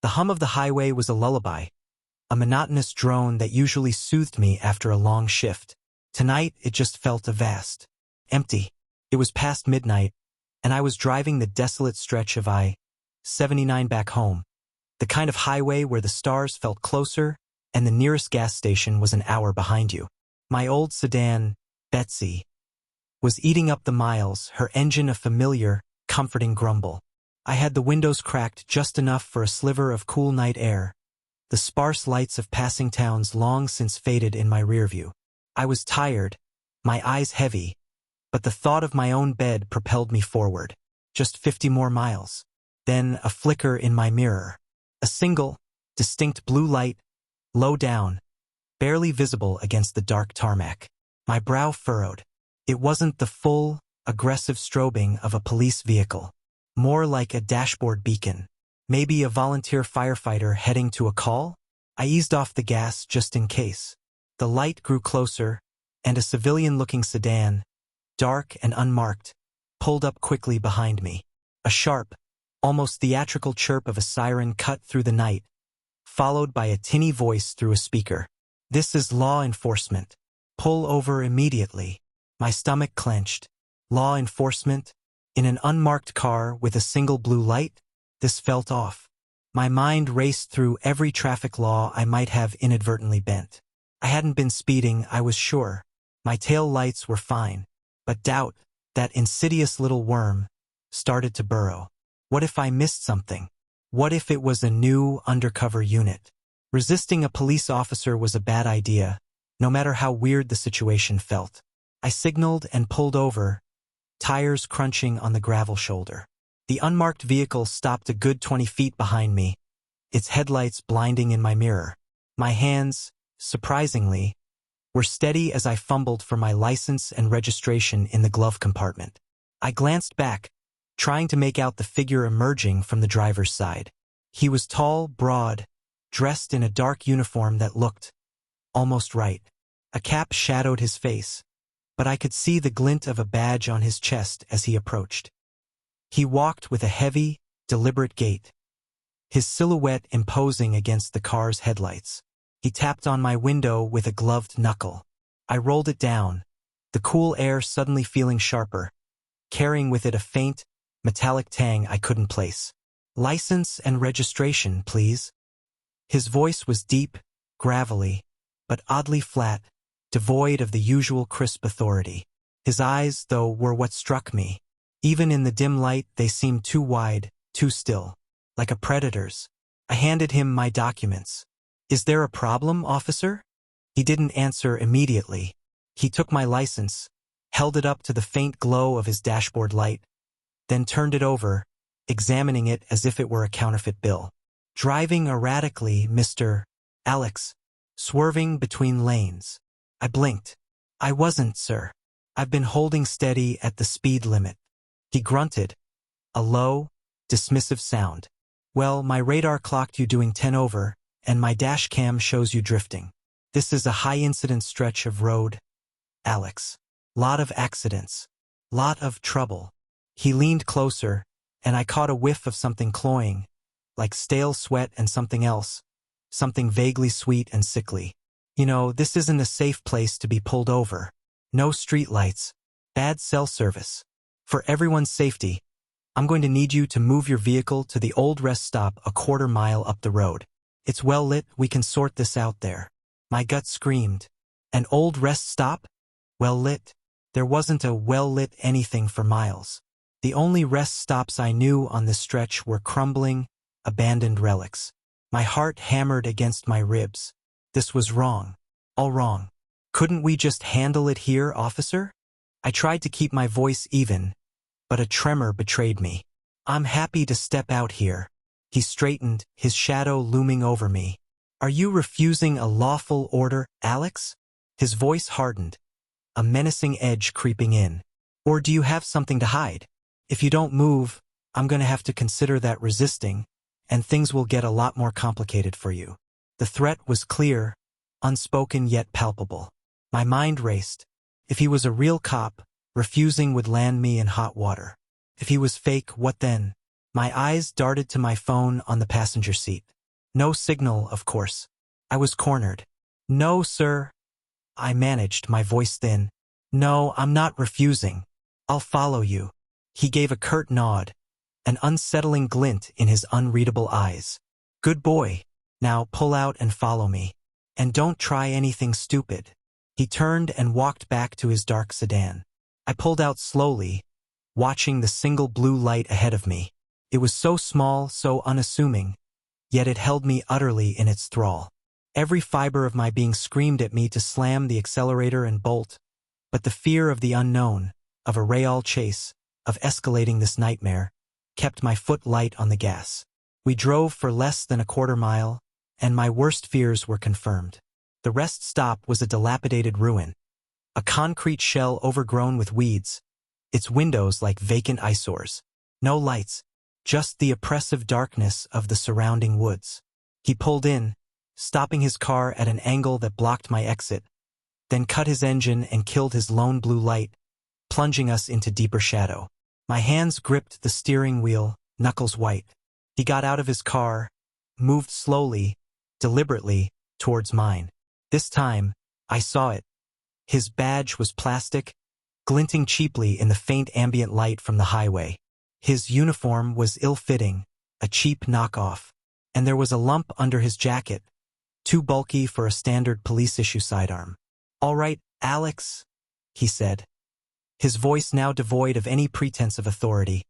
The hum of the highway was a lullaby, a monotonous drone that usually soothed me after a long shift. Tonight, it just felt vast, empty. It was past midnight, and I was driving the desolate stretch of I-79 back home, the kind of highway where the stars felt closer and the nearest gas station was an hour behind you. My old sedan, Betsy, was eating up the miles, her engine a familiar, comforting grumble. I had the windows cracked just enough for a sliver of cool night air, the sparse lights of passing towns long since faded in my rearview. I was tired, my eyes heavy, but the thought of my own bed propelled me forward. Just 50 more miles. Then a flicker in my mirror. A single, distinct blue light, low down, barely visible against the dark tarmac. My brow furrowed. It wasn't the full, aggressive strobing of a police vehicle. More like a dashboard beacon. Maybe a volunteer firefighter heading to a call? I eased off the gas just in case. The light grew closer, and a civilian-looking sedan, dark and unmarked, pulled up quickly behind me. A sharp, almost theatrical chirp of a siren cut through the night, followed by a tinny voice through a speaker. "This is law enforcement. Pull over immediately." My stomach clenched. Law enforcement? In an unmarked car with a single blue light? This felt off. My mind raced through every traffic law I might have inadvertently bent. I hadn't been speeding, I was sure. My tail lights were fine. But doubt, that insidious little worm, started to burrow. What if I missed something? What if it was a new, undercover unit? Resisting a police officer was a bad idea, no matter how weird the situation felt. I signaled and pulled over, tires crunching on the gravel shoulder. The unmarked vehicle stopped a good 20 feet behind me, its headlights blinding in my mirror. My hands, surprisingly, were steady as I fumbled for my license and registration in the glove compartment. I glanced back, trying to make out the figure emerging from the driver's side. He was tall, broad, dressed in a dark uniform that looked almost right. A cap shadowed his face, but I could see the glint of a badge on his chest as he approached. He walked with a heavy, deliberate gait, his silhouette imposing against the car's headlights. He tapped on my window with a gloved knuckle. I rolled it down, the cool air suddenly feeling sharper, carrying with it a faint, metallic tang I couldn't place. "License and registration, please." His voice was deep, gravelly, but oddly flat, devoid of the usual crisp authority. His eyes, though, were what struck me. Even in the dim light, they seemed too wide, too still, like a predator's. I handed him my documents. "Is there a problem, officer?" He didn't answer immediately. He took my license, held it up to the faint glow of his dashboard light, then turned it over, examining it as if it were a counterfeit bill. "Driving erratically, Mr. Alex, swerving between lanes." I blinked. "I wasn't, sir. I've been holding steady at the speed limit." He grunted, a low, dismissive sound. "Well, my radar clocked you doing 10 over, and my dash cam shows you drifting. This is a high-incidence stretch of road, Alex. Lot of accidents. Lot of trouble." He leaned closer, and I caught a whiff of something cloying, like stale sweat and something else, something vaguely sweet and sickly. "You know, this isn't a safe place to be pulled over. No streetlights. Bad cell service. For everyone's safety, I'm going to need you to move your vehicle to the old rest stop a quarter mile up the road. It's well lit, we can sort this out there." My gut screamed. An old rest stop? Well lit? There wasn't a well-lit anything for miles. The only rest stops I knew on this stretch were crumbling, abandoned relics. My heart hammered against my ribs. This was wrong. All wrong. "Couldn't we just handle it here, officer?" I tried to keep my voice even, but a tremor betrayed me. "I'm happy to step out here." He straightened, his shadow looming over me. "Are you refusing a lawful order, Alex?" His voice hardened, a menacing edge creeping in. "Or do you have something to hide? If you don't move, I'm going to have to consider that resisting, and things will get a lot more complicated for you." The threat was clear, unspoken yet palpable. My mind raced. If he was a real cop, refusing would land me in hot water. If he was fake, what then? My eyes darted to my phone on the passenger seat. No signal, of course. I was cornered. "No, sir," I managed, my voice thin. "No, I'm not refusing. I'll follow you." He gave a curt nod, an unsettling glint in his unreadable eyes. "Good boy. Now pull out and follow me. And don't try anything stupid." He turned and walked back to his dark sedan. I pulled out slowly, watching the single blue light ahead of me. It was so small, so unassuming, yet it held me utterly in its thrall. Every fiber of my being screamed at me to slam the accelerator and bolt, but the fear of the unknown, of a Real chase, of escalating this nightmare, kept my foot light on the gas. We drove for less than a quarter mile, and my worst fears were confirmed. The rest stop was a dilapidated ruin, a concrete shell overgrown with weeds, its windows like vacant eyesores. No lights, just the oppressive darkness of the surrounding woods. He pulled in, stopping his car at an angle that blocked my exit, then cut his engine and killed his lone blue light, plunging us into deeper shadow. My hands gripped the steering wheel, knuckles white. He got out of his car, moved slowly, deliberately, towards mine. This time, I saw it. His badge was plastic, glinting cheaply in the faint ambient light from the highway. His uniform was ill-fitting, a cheap knockoff, and there was a lump under his jacket, too bulky for a standard police-issue sidearm. "All right, Alex," he said, his voice now devoid of any pretense of authority,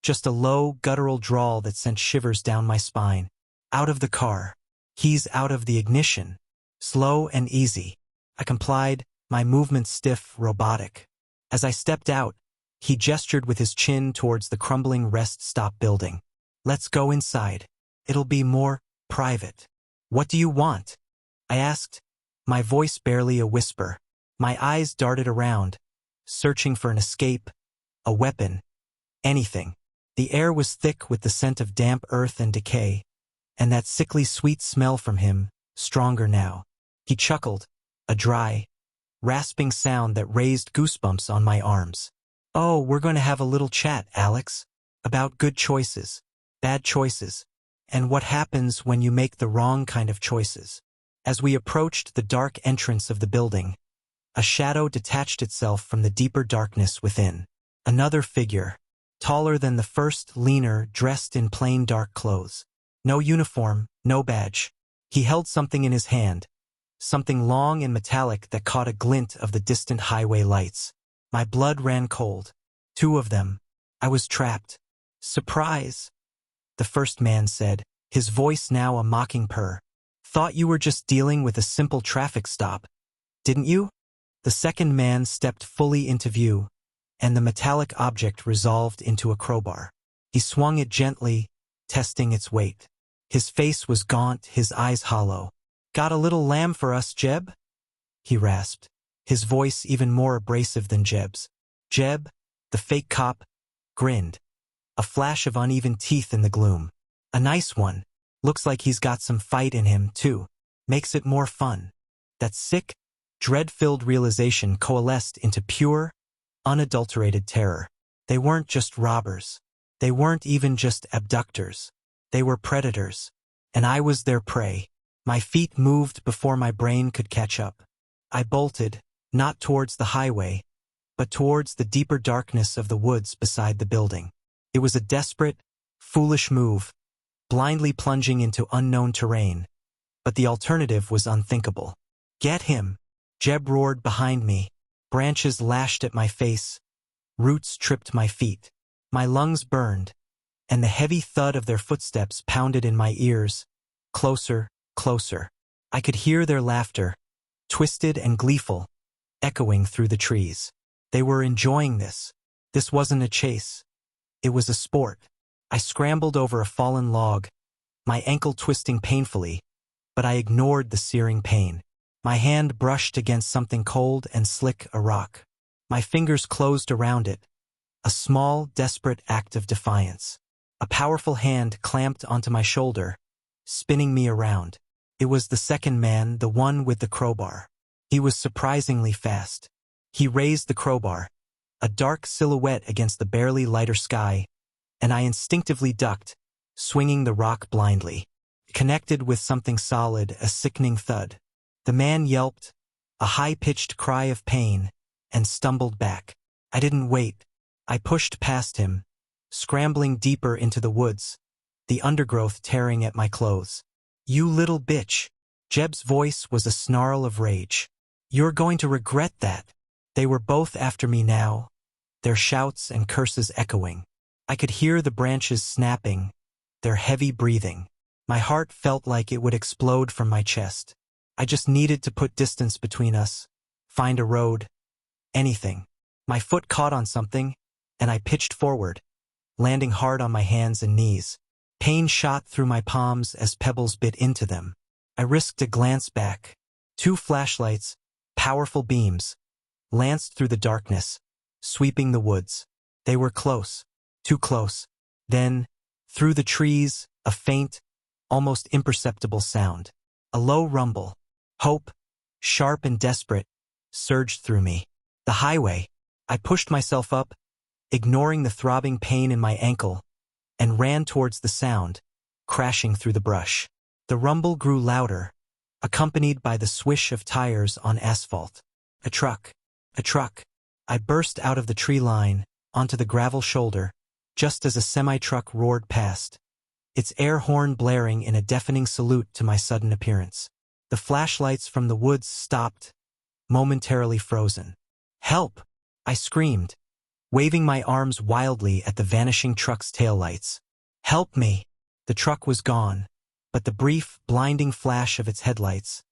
just a low, guttural drawl that sent shivers down my spine. "Out of the car. Keys out of the ignition. Slow and easy." I complied, my movements stiff, robotic. As I stepped out, he gestured with his chin towards the crumbling rest stop building. "Let's go inside. It'll be more private." "What do you want?" I asked, my voice barely a whisper. My eyes darted around, searching for an escape, a weapon, anything. The air was thick with the scent of damp earth and decay, and that sickly sweet smell from him, stronger now. He chuckled, a dry, rasping sound that raised goosebumps on my arms. "Oh, we're going to have a little chat, Alex, about good choices, bad choices, and what happens when you make the wrong kind of choices." As we approached the dark entrance of the building, a shadow detached itself from the deeper darkness within. Another figure, taller than the first, leaner, dressed in plain dark clothes. No uniform, no badge. He held something in his hand, something long and metallic that caught a glint of the distant highway lights. My blood ran cold. 2 of them. I was trapped. "Surprise," the first man said, his voice now a mocking purr. "Thought you were just dealing with a simple traffic stop, didn't you?" The second man stepped fully into view, and the metallic object resolved into a crowbar. He swung it gently, testing its weight. His face was gaunt, his eyes hollow. "Got a little lamb for us, Jeb?" he rasped, his voice even more abrasive than Jeb's. Jeb, the fake cop, grinned, a flash of uneven teeth in the gloom. "A nice one. Looks like he's got some fight in him, too. Makes it more fun." That sick, dread-filled realization coalesced into pure, unadulterated terror. They weren't just robbers. They weren't even just abductors. They were predators, and I was their prey. My feet moved before my brain could catch up. I bolted, not towards the highway, but towards the deeper darkness of the woods beside the building. It was a desperate, foolish move, blindly plunging into unknown terrain, but the alternative was unthinkable. "Get him!" Jeb roared behind me. Branches lashed at my face. Roots tripped my feet. My lungs burned, and the heavy thud of their footsteps pounded in my ears. Closer, closer. I could hear their laughter, twisted and gleeful, echoing through the trees. They were enjoying this. This wasn't a chase. It was a sport. I scrambled over a fallen log, my ankle twisting painfully, but I ignored the searing pain. My hand brushed against something cold and slick, a rock. My fingers closed around it, a small, desperate act of defiance. A powerful hand clamped onto my shoulder, spinning me around. It was the second man, the one with the crowbar. He was surprisingly fast. He raised the crowbar, a dark silhouette against the barely lighter sky, and I instinctively ducked, swinging the rock blindly. Connected with something solid, a sickening thud. The man yelped, a high-pitched cry of pain, and stumbled back. I didn't wait. I pushed past him, scrambling deeper into the woods, the undergrowth tearing at my clothes. "You little bitch!" Jeb's voice was a snarl of rage. "You're going to regret that." They were both after me now, their shouts and curses echoing. I could hear the branches snapping, their heavy breathing. My heart felt like it would explode from my chest. I just needed to put distance between us, find a road, anything. My foot caught on something, and I pitched forward, landing hard on my hands and knees. Pain shot through my palms as pebbles bit into them. I risked a glance back. 2 flashlights, powerful beams, lanced through the darkness, sweeping the woods. They were close, too close. Then, through the trees, a faint, almost imperceptible sound. A low rumble. Hope, sharp and desperate, surged through me. The highway. I pushed myself up, ignoring the throbbing pain in my ankle, and ran towards the sound, crashing through the brush. The rumble grew louder, accompanied by the swish of tires on asphalt. A truck. A truck. I burst out of the tree line, onto the gravel shoulder, just as a semi-truck roared past, its air horn blaring in a deafening salute to my sudden appearance. The flashlights from the woods stopped, momentarily frozen. "Help!" I screamed, waving my arms wildly at the vanishing truck's taillights. "Help me!" The truck was gone, but the brief, blinding flash of its headlights,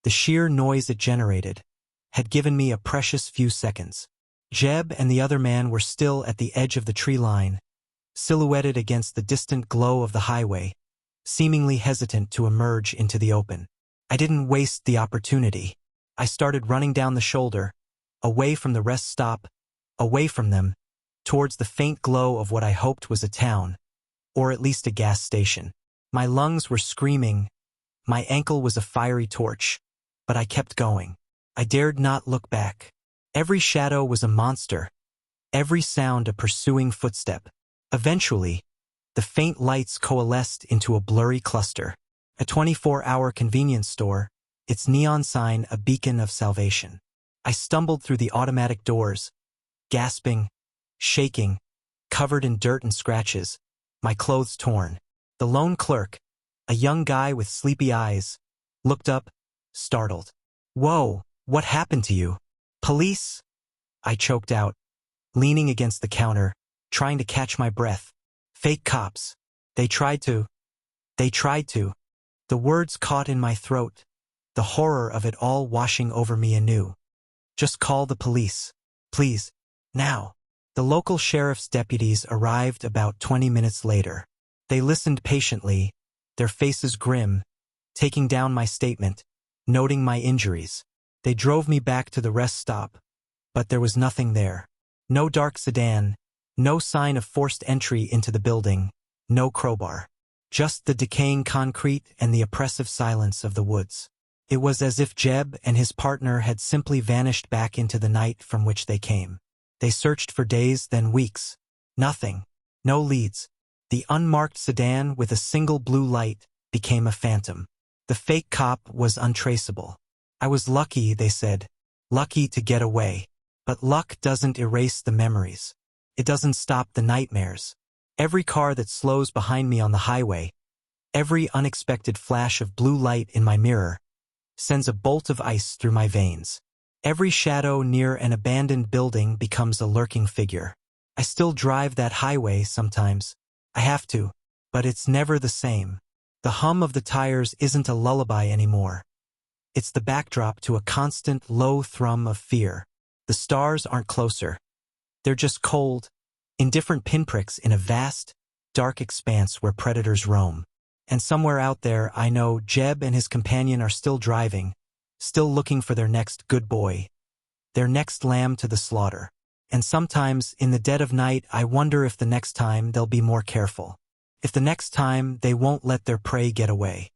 the sheer noise it generated, had given me a precious few seconds. Jeb and the other man were still at the edge of the tree line, silhouetted against the distant glow of the highway, seemingly hesitant to emerge into the open. I didn't waste the opportunity. I started running down the shoulder, away from the rest stop, away from them, towards the faint glow of what I hoped was a town, or at least a gas station. My lungs were screaming, my ankle was a fiery torch, but I kept going. I dared not look back. Every shadow was a monster, every sound a pursuing footstep. Eventually, the faint lights coalesced into a blurry cluster. A 24-hour convenience store, its neon sign a beacon of salvation. I stumbled through the automatic doors, gasping, shaking, covered in dirt and scratches, my clothes torn. The lone clerk, a young guy with sleepy eyes, looked up, startled. "Whoa, what happened to you?" "Police?" I choked out, leaning against the counter, trying to catch my breath. "Fake cops. They tried to. The words caught in my throat, the horror of it all washing over me anew. "Just call the police. Please. Now." The local sheriff's deputies arrived about 20 minutes later. They listened patiently, their faces grim, taking down my statement, noting my injuries. They drove me back to the rest stop, but there was nothing there. No dark sedan, no sign of forced entry into the building, no crowbar. Just the decaying concrete and the oppressive silence of the woods. It was as if Jeb and his partner had simply vanished back into the night from which they came. They searched for days, then weeks. Nothing. No leads. The unmarked sedan with a single blue light became a phantom. The fake cop was untraceable. I was lucky, they said. Lucky to get away. But luck doesn't erase the memories. It doesn't stop the nightmares. Every car that slows behind me on the highway, every unexpected flash of blue light in my mirror, sends a bolt of ice through my veins. Every shadow near an abandoned building becomes a lurking figure. I still drive that highway sometimes. I have to, but it's never the same. The hum of the tires isn't a lullaby anymore. It's the backdrop to a constant low thrum of fear. The stars aren't closer. They're just cold, indifferent pinpricks in a vast, dark expanse where predators roam. And somewhere out there, I know Jeb and his companion are still driving, still looking for their next good boy, their next lamb to the slaughter. And sometimes, in the dead of night, I wonder if the next time they'll be more careful. If the next time they won't let their prey get away.